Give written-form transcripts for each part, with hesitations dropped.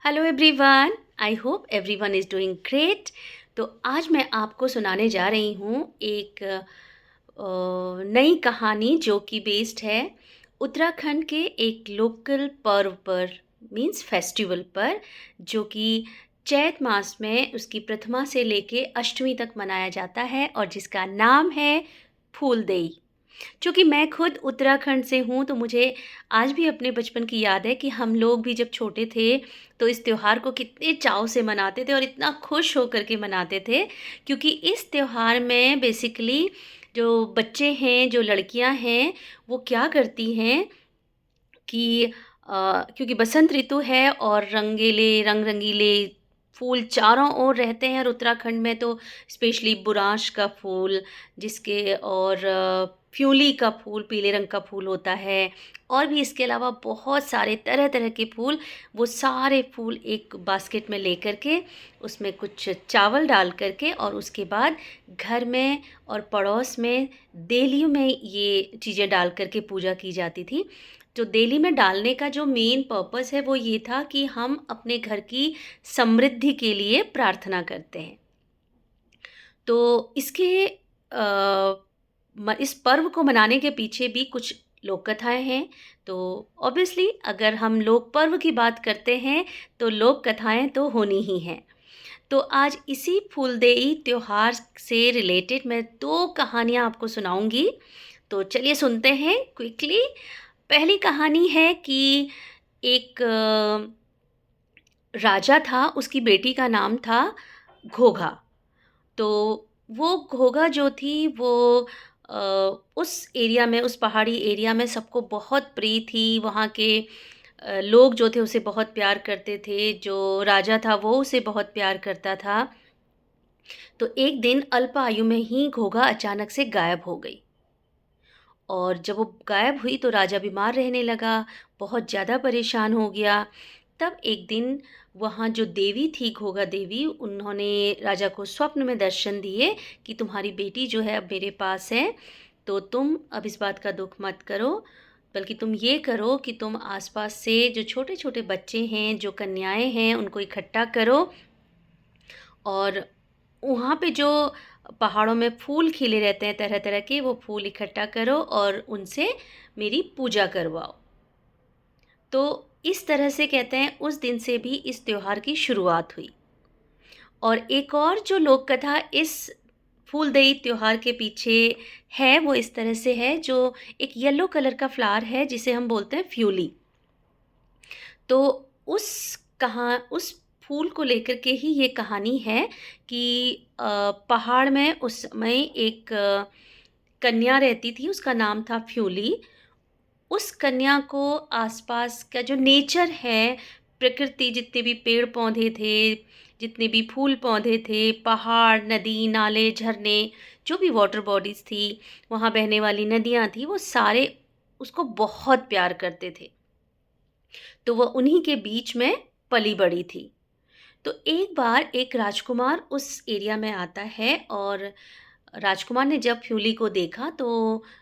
Hello everyone, I hope everyone is doing great. तो आज मैं आपको सुनाने जा रही हूँ एक नई कहानी जो कि बेस्ड है उत्तराखंड के एक लोकल पर्व पर, मींस फेस्टिवल पर, जो कि चैत मास में उसकी प्रथमा से लेके अष्टमी तक मनाया जाता है और जिसका नाम है फूलदेई। चूँकि मैं खुद उत्तराखंड से हूँ, तो मुझे आज भी अपने बचपन की याद है कि हम लोग भी जब छोटे थे, तो इस त्योहार को कितने चाव से मनाते थे और इतना खुश होकर के मनाते थे। क्योंकि इस त्योहार में बेसिकली जो बच्चे हैं, जो लड़कियाँ हैं, वो क्या करती हैं कि क्योंकि बसंत ऋतु है और रंग-रंगीले फूल चारों ओर रहते हैं और उत्तराखंड में तो स्पेशली बुरांश का फूल, जिसके और फ्यूली का फूल, पीले रंग का फूल होता है, और भी इसके अलावा बहुत सारे तरह-तरह के फूल, वो सारे फूल एक बास्केट में लेकर के उसमें कुछ चावल डाल कर के और उसके बाद घर में और पड़ोस में देलियों में ये चीज़ें डाल कर के पूजा की जाती थी। जो देली में डालने का जो मेन पर्पस है वो ये था कि हम अपने घर की समृद्धि के लिए प्रार्थना करते हैं। तो इसके इस पर्व को मनाने के पीछे भी कुछ लोक कथाएँ हैं। तो ऑब्वियसली अगर हम लोक पर्व की बात करते हैं, तो लोक कथाएँ तो होनी ही हैं। तो आज इसी फूलदेई त्योहार से रिलेटेड मैं 2 कहानियाँ आपको सुनाऊँगी। तो चलिए सुनते हैं क्विकली। पहली कहानी है कि एक राजा था, उसकी बेटी का नाम था घोघा। तो वो घोघा जो थी वो अ, उस एरिया में, उस पहाड़ी एरिया में सबको बहुत प्रिय थी। वहाँ के लोग जो थे उसे बहुत प्यार करते थे, जो राजा था वो उसे बहुत प्यार करता था। तो एक दिन अल्प आयु में ही घोघा अचानक से गायब हो गई। और जब वो गायब हुई तो राजा बीमार रहने लगा, बहुत ज़्यादा परेशान हो गया। तब एक दिन वहाँ जो देवी थी, घोघा देवी, उन्होंने राजा को स्वप्न में दर्शन दिए कि तुम्हारी बेटी जो है अब मेरे पास है, तो तुम अब इस बात का दुःख मत करो, बल्कि तुम ये करो कि तुम आस-पास से जो छोटे-छोटे बच्चे हैं, जो कन्याएँ हैं, उनको इकट्ठा करो और वहाँ पे जो पहाड़ों में फूल खिले रहते हैं तरह-तरह के, वो फूल इकट्ठा करो और उनसे मेरी पूजा करवाओ। तो इस तरह से कहते हैं उस दिन से भी इस त्योहार की शुरुआत हुई। और एक और जो लोक कथा इस फूलदेई त्योहार के पीछे है, वो इस तरह से है, जो एक येलो कलर का फ्लावर है जिसे हम बोलते हैं फ्यूली। तो उस फूल को लेकर के ही ये कहानी है कि पहाड़ में उस समय एक कन्या रहती थी, उसका नाम था फ्यूली। उस कन्या को आसपास का जो नेचर है, प्रकृति, जितने भी पेड़-पौधे थे, जितने भी फूल-पौधे थे, पहाड़, नदी, नाले, झरने, जो भी वाटर बॉडीज़ थी, वहाँ बहने वाली नदियाँ थी, वो सारे उसको बहुत प्यार करते थे। तो वो उन्हीं के बीच में पली-बड़ी थी। तो एक बार एक राजकुमार उस एरिया में आता है और राजकुमार ने जब फ्यूली को देखा तो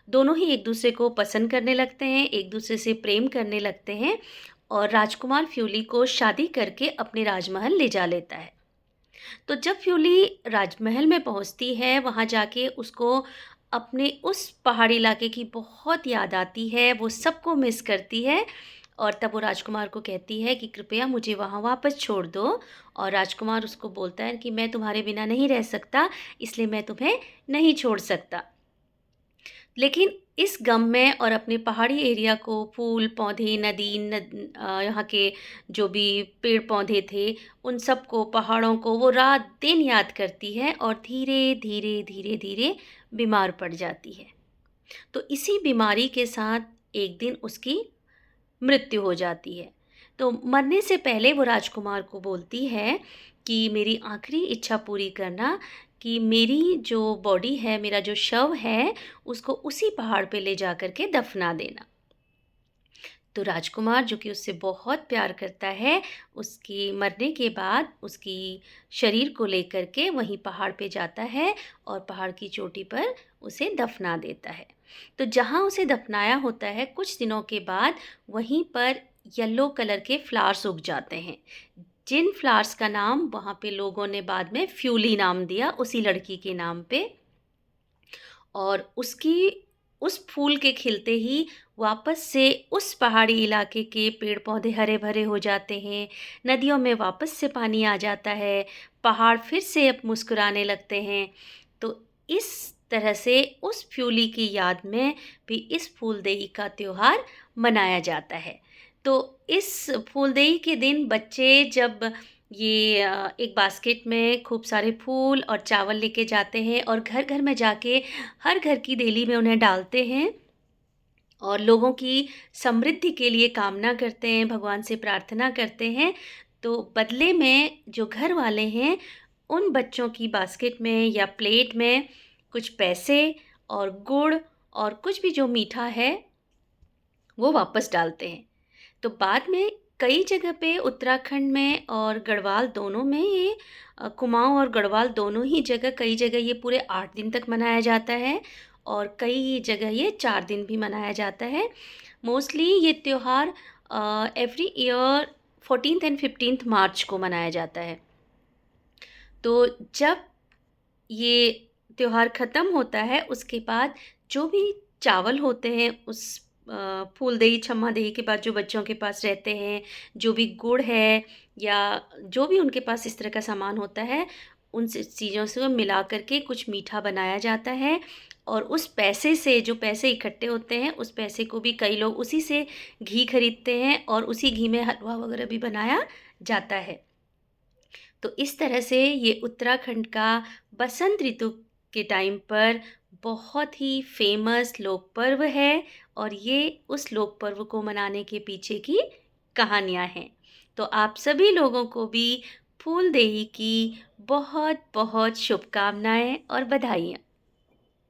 दोनों ही एक-दूसरे को पसंद करने लगते हैं, एक-दूसरे से प्रेम करने लगते हैं और राजकुमार फ्यूली को शादी करके अपने राजमहल ले जा लेता है। तो जब फ्यूली राजमहल में पहुँचती है, वहाँ जाके उसको अपने उस पहाड़ी इलाके की बहुत याद आती है, वो सबको मिस करती है और तब वो राजकुमार को कहती है कि कृपया मुझे वहाँ वापस छोड़ दो। और राजकुमार उसको बोलता है कि मैं तुम्हारे बिना नहीं रह सकता, इसलिए मैं तुम्हें नहीं छोड़ सकता। लेकिन इस गम में और अपने पहाड़ी एरिया को, फूल, पौधे, नदी, यहाँ के जो भी पेड़-पौधे थे, उन सबको, पहाड़ों को वो रात-दिन याद करती है और धीरे-धीरे, धीरे-धीरे बीमार पड़ जाती है। तो इसी बीमारी के साथ एक दिन उसकी मृत्यु हो जाती है। तो मरने से पहले वो राजकुमार को बोलती है कि मेरी आखिरी इच्छा पूरी करना, कि मेरी जो बॉडी है, मेरा जो शव है, उसको उसी पहाड़ पे ले जा कर के दफ़ना देना। तो राजकुमार, जो कि उससे बहुत प्यार करता है, उसके मरने के बाद उसकी शरीर को लेकर के वहीं पहाड़ पे जाता है और पहाड़ की चोटी पर उसे दफ़ना देता है। तो जहाँ उसे दफ़नाया होता है, कुछ दिनों के बाद वहीं पर येलो कलर के फ्लावर्स उग जाते हैं, जिन फ्लावर्स का नाम वहाँ पे लोगों ने बाद में फ्यूली नाम दिया उसी लड़की के नाम पे। और उस फूल के खिलते ही वापस से उस पहाड़ी इलाके के पेड़-पौधे हरे-भरे हो जाते हैं, नदियों में वापस से पानी आ जाता है, पहाड़ फिर से अब मुस्कुराने लगते हैं। तो इस तरह से उस फ्यूली की याद में भी इस फूलदेई का त्योहार मनाया जाता है। तो इस फूलदेई के दिन बच्चे जब ये एक बास्केट में खूब सारे फूल और चावल लेके जाते हैं और घर-घर में जाके हर घर की देली में उन्हें डालते हैं और लोगों की समृद्धि के लिए कामना करते हैं, भगवान से प्रार्थना करते हैं। तो बदले में जो घर वाले हैं, उन बच्चों की बास्केट में या प्लेट में कुछ पैसे और गुड़ और कुछ भी जो मीठा है, वो वापस डालते हैं। तो बाद में कई जगह पे उत्तराखंड में और गढ़वाल दोनों में ये कुमाऊँ और गढ़वाल दोनों ही जगह कई जगह ये पूरे 8 दिन तक मनाया जाता है और कई जगह ये 4 दिन भी मनाया जाता है। मोस्टली ये त्योहार every year 14th and 15th मार्च को मनाया जाता है। तो जब ये त्योहार ख़त्म होता है उसके बाद जो भी चावल होते हैं उस फूलदेई, छम्मादेही के बाद जो बच्चों के पास रहते हैं, जो भी गुड़ है या जो भी उनके पास इस तरह का सामान होता है, उन चीज़ों से मिला कर के कुछ मीठा बनाया जाता है और उस पैसे से जो पैसे इकट्ठे होते हैं, उस पैसे को भी कई लोग उसी से घी खरीदते हैं और उसी घी में हलवा वगैरह भी बनाया जाता है। तो इस तरह से ये उत्तराखंड का बसंत ऋतु के टाइम पर बहुत ही फ़ेमस लोक पर्व है और ये उस लोक पर्व को मनाने के पीछे की कहानियाँ हैं। तो आप सभी लोगों को भी फूलदेई की बहुत-बहुत शुभकामनाएँ और बधाइयाँ।